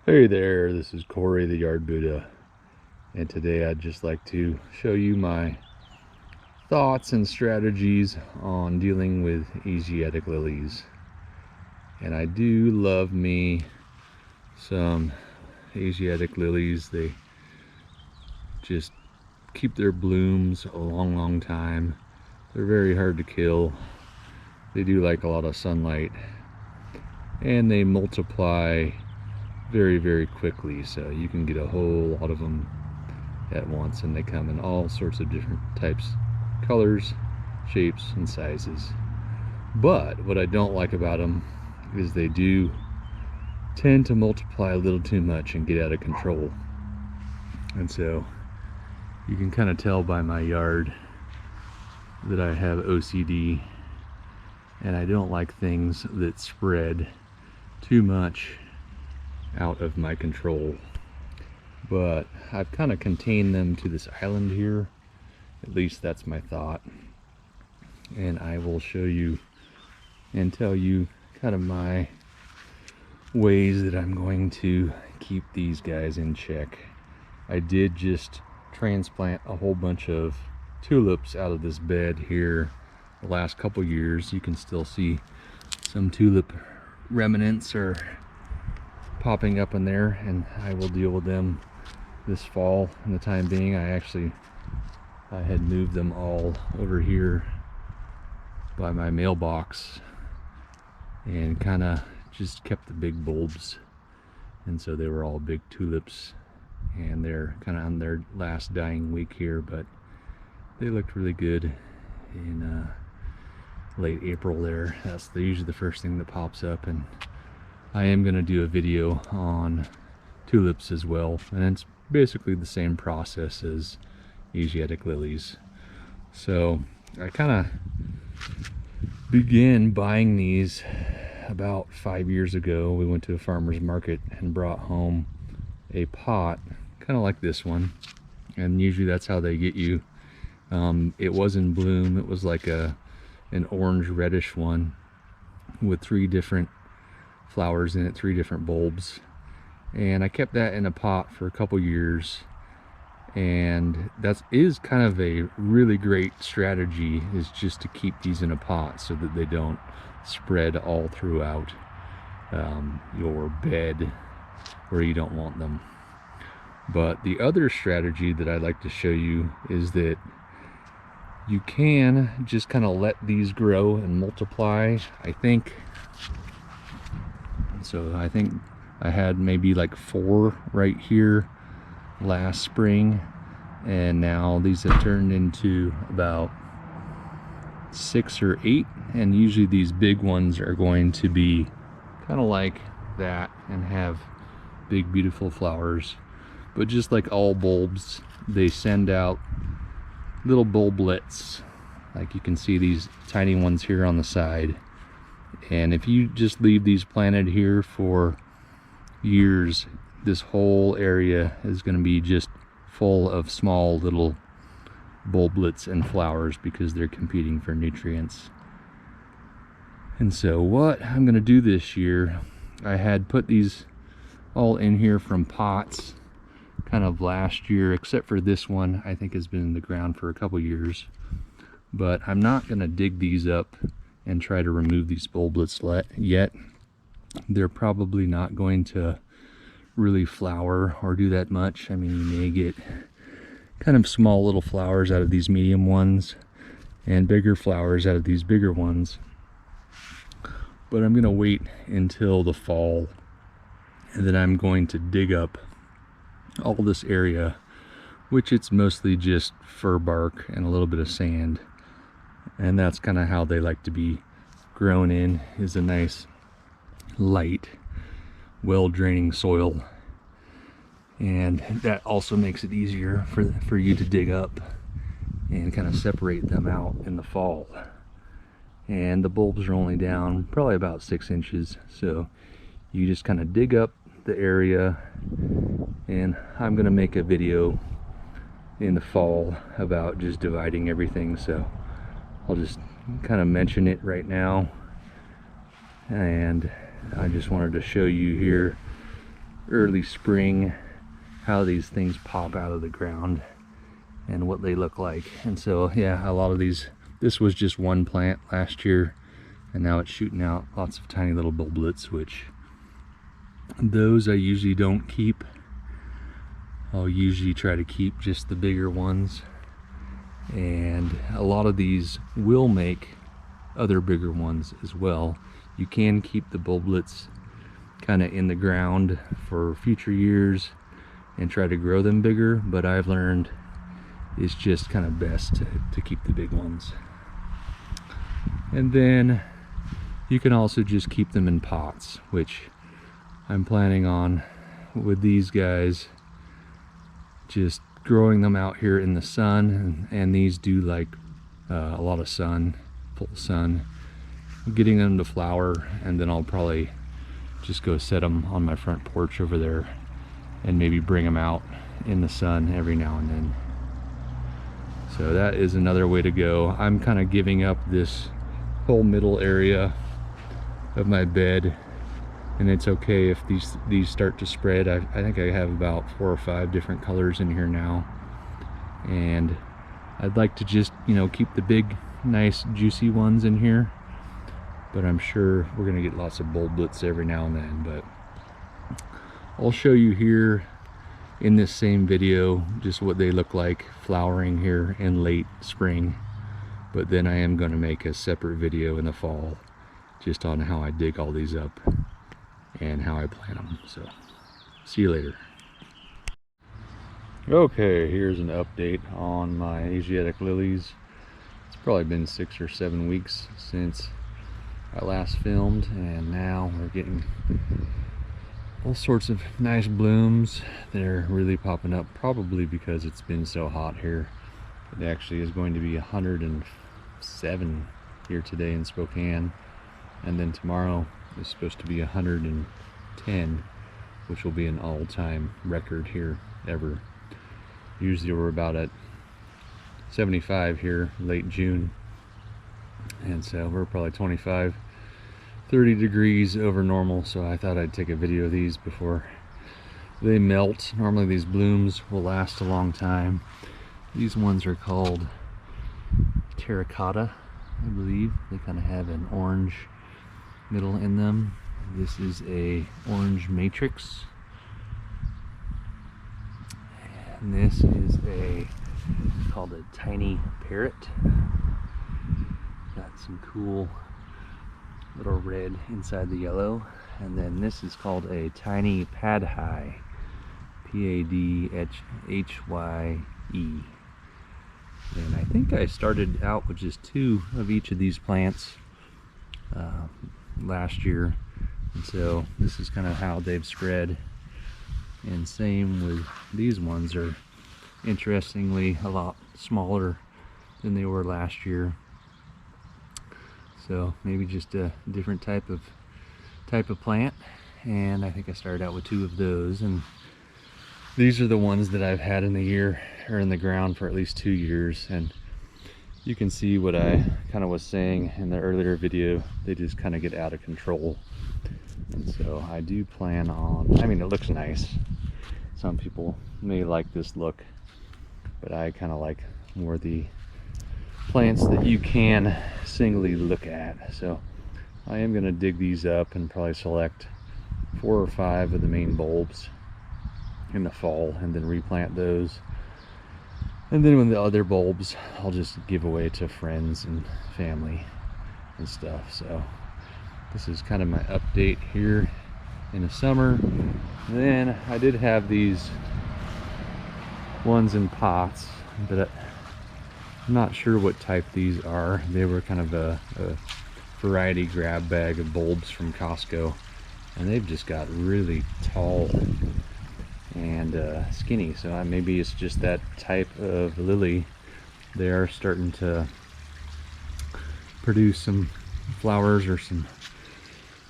Hey there, this is Corey the Yard Buddha, and today I'd just like to show you my thoughts and strategies on dealing with Asiatic lilies. And I do love me some Asiatic lilies. They just keep their blooms a long time. They're very hard to kill. They do like a lot of sunlight, and they multiply very quickly, so you can get a whole lot of them at once, and they come in all sorts of different types, colors, shapes, and sizes. But what I don't like about them is they do tend to multiply a little too much and get out of control. And so you can kind of tell by my yard that I have OCD, and I don't like things that spread too much out of my control. But I've kind of contained them to this island here. At least that's my thought. And I will show you and tell you kind of my ways that I'm going to keep these guys in check. I did just transplant a whole bunch of tulips out of this bed here the last couple years. You can still see some tulip remnants are popping up in there, and I will deal with them this fall. In the time being, I had moved them all over here by my mailbox and kind of just kept the big bulbs, and so they were all big tulips, and they're kind of on their last dying week here, but they looked really good in late April there. That's usually the first thing that pops up, and I am going to do a video on tulips as well, and it's basically the same process as Asiatic lilies. So I kind of began buying these about 5 years ago. We went to a farmer's market and brought home a pot kind of like this one, and usually that's how they get you. It was in bloom. It was like an orange reddish one with 3 different flowers in it, 3 different bulbs, and I kept that in a pot for a couple years. And that is kind of a really great strategy, is just to keep these in a pot so that they don't spread all throughout your bed where you don't want them. But the other strategy that I'd like to show you is that you can just kind of let these grow and multiply. I think I had maybe like 4 right here last spring, and now these have turned into about 6 or 8, and usually these big ones are going to be kind of like that and have big beautiful flowers. But just like all bulbs, they send out little bulblets, like you can see these tiny ones here on the side. And if you just leave these planted here for years, this whole area is going to be just full of small little bulblets and flowers because they're competing for nutrients. And so what I'm going to do this year, I had put these all in here from pots kind of last year, except for this one I think has been in the ground for a couple years. But I'm not going to dig these up and try to remove these bulblets yet. They're probably not going to really flower or do that much. I mean, you may get kind of small little flowers out of these medium ones and bigger flowers out of these bigger ones. But I'm going to wait until the fall, and then I'm going to dig up all this area, which it's mostly just fir bark and a little bit of sand. And that's kind of how they like to be grown in, is a nice light, well draining soil. And that also makes it easier for you to dig up and kind of separate them out in the fall. And the bulbs are only down probably about 6 inches, so you just kind of dig up the area. And I'm going to make a video in the fall about just dividing everything, so I'll just kind of mention it right now. And I just wanted to show you here early spring how these things pop out of the ground and what they look like. And so yeah, a lot of these, this was just one plant last year, and now it's shooting out lots of tiny little bulblets, which those I usually don't keep. I'll usually try to keep just the bigger ones, and a lot of these will make other bigger ones as well. You can keep the bulblets kind of in the ground for future years and try to grow them bigger, but I've learned it's just kind of best to keep the big ones. And then you can also just keep them in pots, which I'm planning on with these guys, just growing them out here in the sun, and these do like a lot of sun, full sun, getting them to flower, and then I'll probably just go set them on my front porch over there and maybe bring them out in the sun every now and then. So that is another way to go. I'm kind of giving up this whole middle area of my bed, and it's okay if these start to spread. I think I have about 4 or 5 different colors in here now, and I'd like to just, you know, keep the big nice juicy ones in here, but I'm sure we're gonna get lots of bulblets every now and then. But I'll show you here in this same video just what they look like flowering here in late spring, but then I am going to make a separate video in the fall just on how I dig all these up and how I plant them. So see you later. Okay, here's an update on my Asiatic lilies. It's probably been 6 or 7 weeks since I last filmed, and now we're getting all sorts of nice blooms. They're really popping up, probably because it's been so hot here. It actually is going to be 107 here today in Spokane, and then tomorrow is supposed to be 110, which will be an all-time record here ever. Usually we're about at 75 here late June, and so we're probably 25-30 degrees over normal. So I thought I'd take a video of these before they melt. Normally these blooms will last a long time. These ones are called terracotta, I believe. They kind of have an orange middle in them. This is a orange matrix, and this is called a tiny parrot. Got some cool little red inside the yellow. And then this is called a tiny padhye, Padhye. And I think I started out with just 2 of each of these plants last year, and so this is kind of how they've spread. And same with these ones, are interestingly a lot smaller than they were last year. So maybe just a different type of plant. And I think I started out with 2 of those, and these are the ones that I've had in the year, or in the ground, for at least 2 years. And you can see what I kind of was saying in the earlier video, they just kind of get out of control. And so I do plan on, I mean, it looks nice. Some people may like this look, but I kind of like more the plants that you can singly look at. So I am going to dig these up and probably select 4 or 5 of the main bulbs in the fall, and then replant those. And then when the other bulbs, I'll just give away to friends and family and stuff. So this is kind of my update here in the summer. And then I did have these ones in pots, but I'm not sure what type these are. They were kind of a variety grab bag of bulbs from Costco, and they've just got really tall and skinny. So maybe it's just that type of lily. They are starting to produce some flowers or some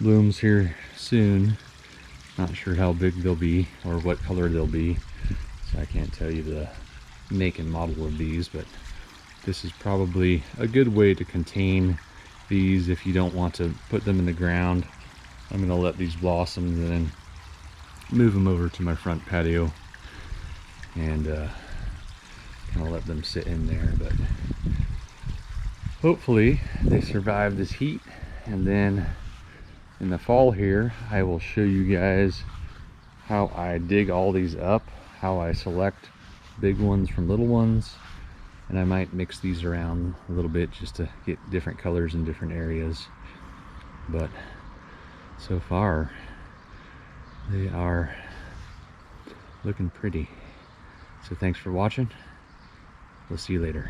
blooms here soon. Not sure how big they'll be or what color they'll be, so I can't tell you the make and model of these, but this is probably a good way to contain these if you don't want to put them in the ground. I'm going to let these blossom and then move them over to my front patio and kind of let them sit in there. But hopefully they survive this heat, and then in the fall here I will show you guys how I dig all these up, how I select big ones from little ones, and I might mix these around a little bit just to get different colors in different areas. But so far they are looking pretty. So thanks for watching. We'll see you later.